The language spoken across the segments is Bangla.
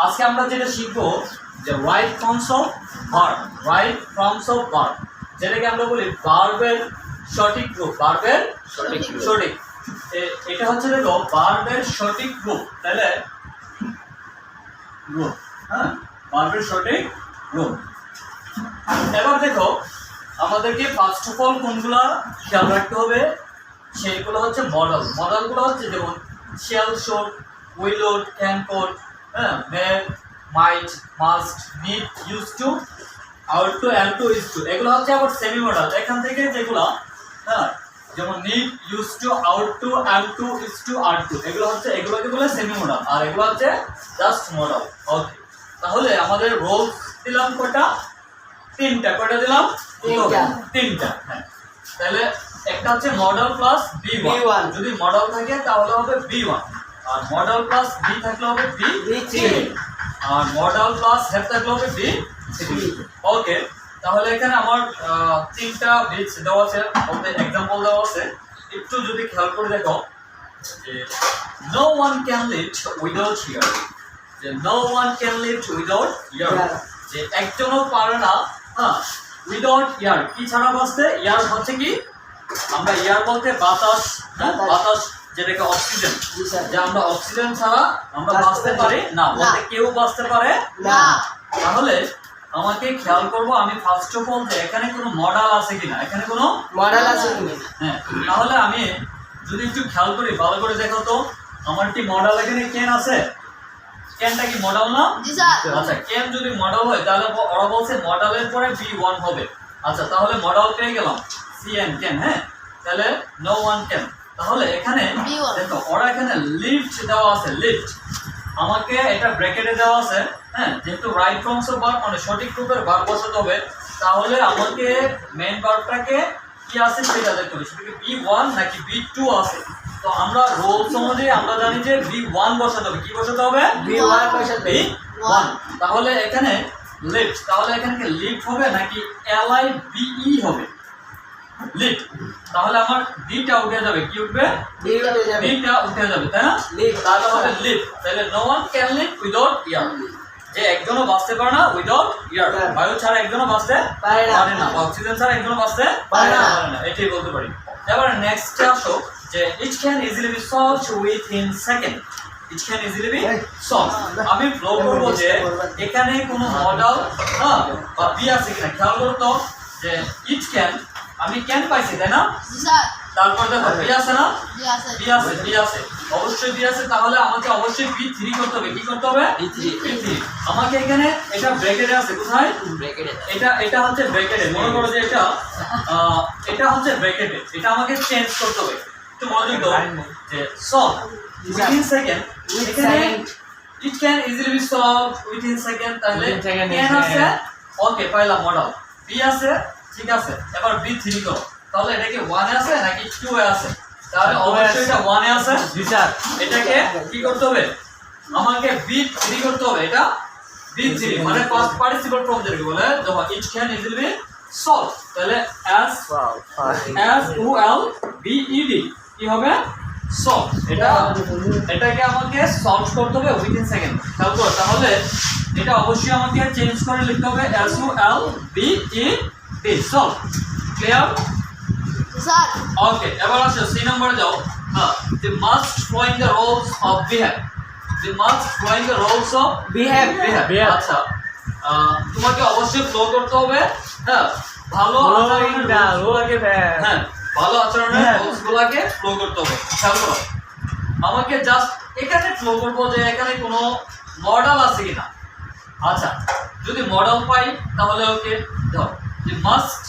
আজকে আমরা যেটা শিখবো যে right forms of verb, right forms of verb, যেটাকে আমরা বলি ভার্বের সঠিক রূপ। ভার্বের সঠিক এটা হচ্ছে দেখো ভার্বের সঠিক রূপ, তাহলে রূপ, হ্যাঁ, ভার্বের সঠিক রূপ। এবার দেখো আমাদেরকে ফার্স্ট অফ অল কোনগুলো খেয়াল রাখতে হবে, সেইগুলো হচ্ছে মডেল। মডেলগুলো হচ্ছে যেমন shall, should, will, would, can, could, হ্যাঁ, may, might, must, need, use to, ought to, am to, is to, এগুলো হচ্ছে আবার সেমি মডেল। এখান থেকে যেগুলো, হ্যাঁ, যেমন need, use to, ought to, am to, is to, are to, এগুলো হচ্ছে এগুলোকে বলে সেমি মডেল, আর এগুলো হচ্ছে জাস্ট মডেল। ওকে, তাহলে আমাদের রোল দিলাম কয়টা? তিনটা। কয়টা দিলাম? তিনটা। হ্যাঁ, তাহলে একটা হচ্ছে মডেল প্লাস B1, যদি মডেল থাকে তাহলে হবে B1, আর মডেল প্লাস বি থাকলে হবে B3, R model plus had থাকলে হবে B3। ওকে, তাহলে এখানে আমার তিনটা বিটস দেওয়া আছে, বলতে एग्जांपल দেওয়া আছে। একটু যদি খেয়াল করে দেখো যে no one can live without here, যে no one can live without here, যে একজনও পারে না, হ্যাঁ, উইদাউট ইয়ার, কি ছাড়া বাঁচতে? ইয়ার হচ্ছে কি, আমরা ইয়ার বলতে বাতাস, বাতাস যেটাকে অক্সিজেন, যে আমরা অক্সিজেন ছাড়া আমরা বাঁচতে পারি না, বলতে কেউ বাঁচতে পারে না। তাহলে আমাকে খেয়াল করব আমি ফার্স্ট অফ অল যে এখানে কোনো মডেল আছে কিনা, এখানে কোনো মডেল আছে কিনা। হ্যাঁ, তাহলে আমি যদি একটু খেয়াল করি, ভালো করে দেখো তো আমার কি মডেল এখানে কেন আছে? কেনটা কি মডেল না? আচ্ছা, কেন যদি মডেল হয় তাহলে ওরা বলছে মডেলের পরে B1 হবে। আচ্ছা, তাহলে মডেল পেয়ে গেলাম CN, কেন। হ্যাঁ, তাহলে নো ওয়ান ক্যান। তাহলে এখানে দেখো ওরা এখানে লিফট দেওয়া আছে, লিফট, আমাকে এটা ব্র্যাকেটে দেওয়া আছে, হ্যাঁ, যেহেতু রাইট ফর্মস অফ ভার্ব মানে সঠিক রূপের ভার্ব বসাতে হবে, তাহলে আমাকে মেইন ভার্বটাকে কি আছে সেটা দেখতে হবে, সেটাকে B1 নাকি B2 আছে। তো আমরা রোলস অনুযায়ী আমরা জানি যে B1 বসাতে হবে। কি বসাতে হবে? B1 বসাতে হবে। B1। তাহলে এখানে লিফট, তাহলে এখানে কি লিফট হবে নাকি LIVE হবে? লিফট। তাহলে আমার ডিটা উঠে যাবে, কি উঠবে? ডিটা উঠে যাবে, তাই না? তাহলে হবে লিফট। তাহলে no one can live without air, যে একজনও বাঁচতে পারে না উইদাউট এয়ার, বায়ু ছাড়া একজনও বাঁচতে পারে না, অক্সিজেন ছাড়া একজনও বাঁচতে পারে না, এটাই বলতে পারি। এবার নেক্সট আসো যে it can easily be solved within second. It can easily be solved, আমি ফ্লো করব যে এখানে কোনো মডেল বা বি আছে কিনা। খেয়াল করো তো যে ইট ক্যান, আমি ক্যান পাইছি, তাই না? তারপর দেখো বি আছে না? বি আছে, অবশ্যই বি আছে, তাহলে আমাকে অবশ্যই B3 করতে হবে। কি করতে হবে? B3। আমাকে এখানে এটা ব্র্যাকেটে আছে, কোথায়? ব্র্যাকেটে। এটা হচ্ছে ব্র্যাকেটে, মনে করো যে এটা হচ্ছে ব্র্যাকেটে, এটা আমাকে চেঞ্জ করতে হবে। একটু মনোযোগ দাও যে সলভ উইথিন সেকেন্ড, এখানে it can easily be solved within second, তাহলে ক্যান আছে, ওকে, পাইলাম মডেল। বি আছে, ঠিক আছে, এবার B3 করো। তাহলে এটা কি 1 এ আছে নাকি 2 এ আছে? তাহলে অবশ্যই এটা 1 এ আছে। জি স্যার, এটাকে কি করতে হবে? আমাকে B3 করতে হবে। এটা B3 মানে পাস্ট পার্টিসিপল ফর্ম যেটাকে বলে, দেখো it can easily be solved, তাহলে SOLVED কি হবে? সলভ। এটাকে আমাকে সলভ করতে হবে উইথিন সেকেন্ড। খেয়াল করো, তাহলে এটা অবশ্যই আমাকে চেঞ্জ করে লিখতে হবে SOLVED, solve. Clear? Sir, okay, এবার আসো সি নম্বরে যাও। হ্যাঁ, they must following the rules of behave, they must following the rules of behave. আচ্ছা, তোমাকে অবশ্যই ফ্লো করতে হবে, হ্যাঁ, ভালো আচরণের রোলসগুলোকে, হ্যাঁ, ভালো আচরণের রোলসগুলোকে ফ্লো করতে হবে। খেয়াল করো, আমাকে জাস্ট এখানে ফ্লো করবো যে এখানে কোনো মডেল আছে কিনা। আচ্ছা, যদি মডেল পাই তাহলে ওকে, দাও দি must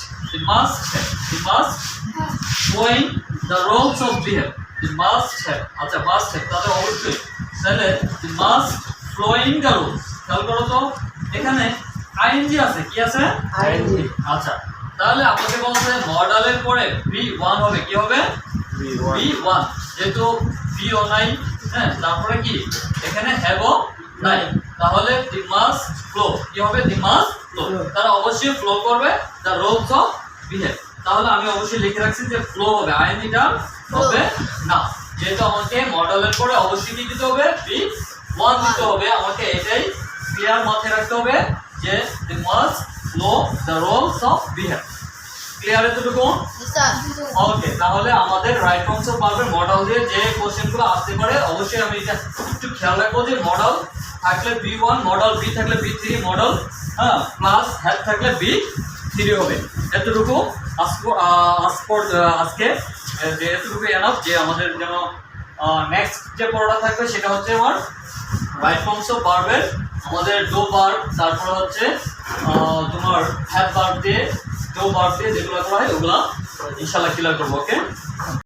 flowing the roles of behave, the must have, আচ্ছা must have, তাহলে অবশ্যই, তাহলে the must flowing the roles। খেয়াল করো তো এখানে ing আছে, কি আছে? ing। আচ্ছা, তাহলে আমাকে বলছে মডেলের পরে B1 হবে, কি হবে? B1, যেহেতু Bও নাই, হ্যাঁ, তারপরে কি এখানে হ্যাভও নাই, তাহলে the must flow, কি হবে? the must flow, তারা অবশ্যই ফ্লো করবে the roles of behave। তাহলে আমি অবশ্যই লিখে রাখছি যে ফ্লো হবে, আইএনজিটা হবে না, যেহেতু আমাকে মডেলের পরে অবশ্যই কি দিতে হবে? B1 দিতে হবে, আমাকে এটাই ক্লিয়ার মাথায় রাখতে হবে যে they must know the rules of behave. Clear এতটুকু? ওকে, তাহলে আমাদের রাইট ফর্মস অফ ভার্বের মডেল দিয়ে যে কোশ্চেনগুলো আসতে পারে অবশ্যই আমি এটা একটু খেয়াল রাখবো যে মডেল থাকলে B1, মডেল বি থাকলে B3, মডেল হ্যাঁ প্লাস হ্যাভ থাকলে B3 হবে। এতটুকু আজকে যে এতটুকু এনাফ যে আমাদের যেন নেক্সট যে পড়াটা থাকবে সেটা হচ্ছে আমার রাইট ফর্মস অফ ভার্বের আমাদের ডো ভার্ব, তারপর হচ্ছে তোমার হ্যাভ ভার্ব দিয়ে ডো ভার্ব দিয়ে যেগুলো করা হয় ওগুলা ইনশাআল্লাহ ক্লিয়ার করবো। ওকে।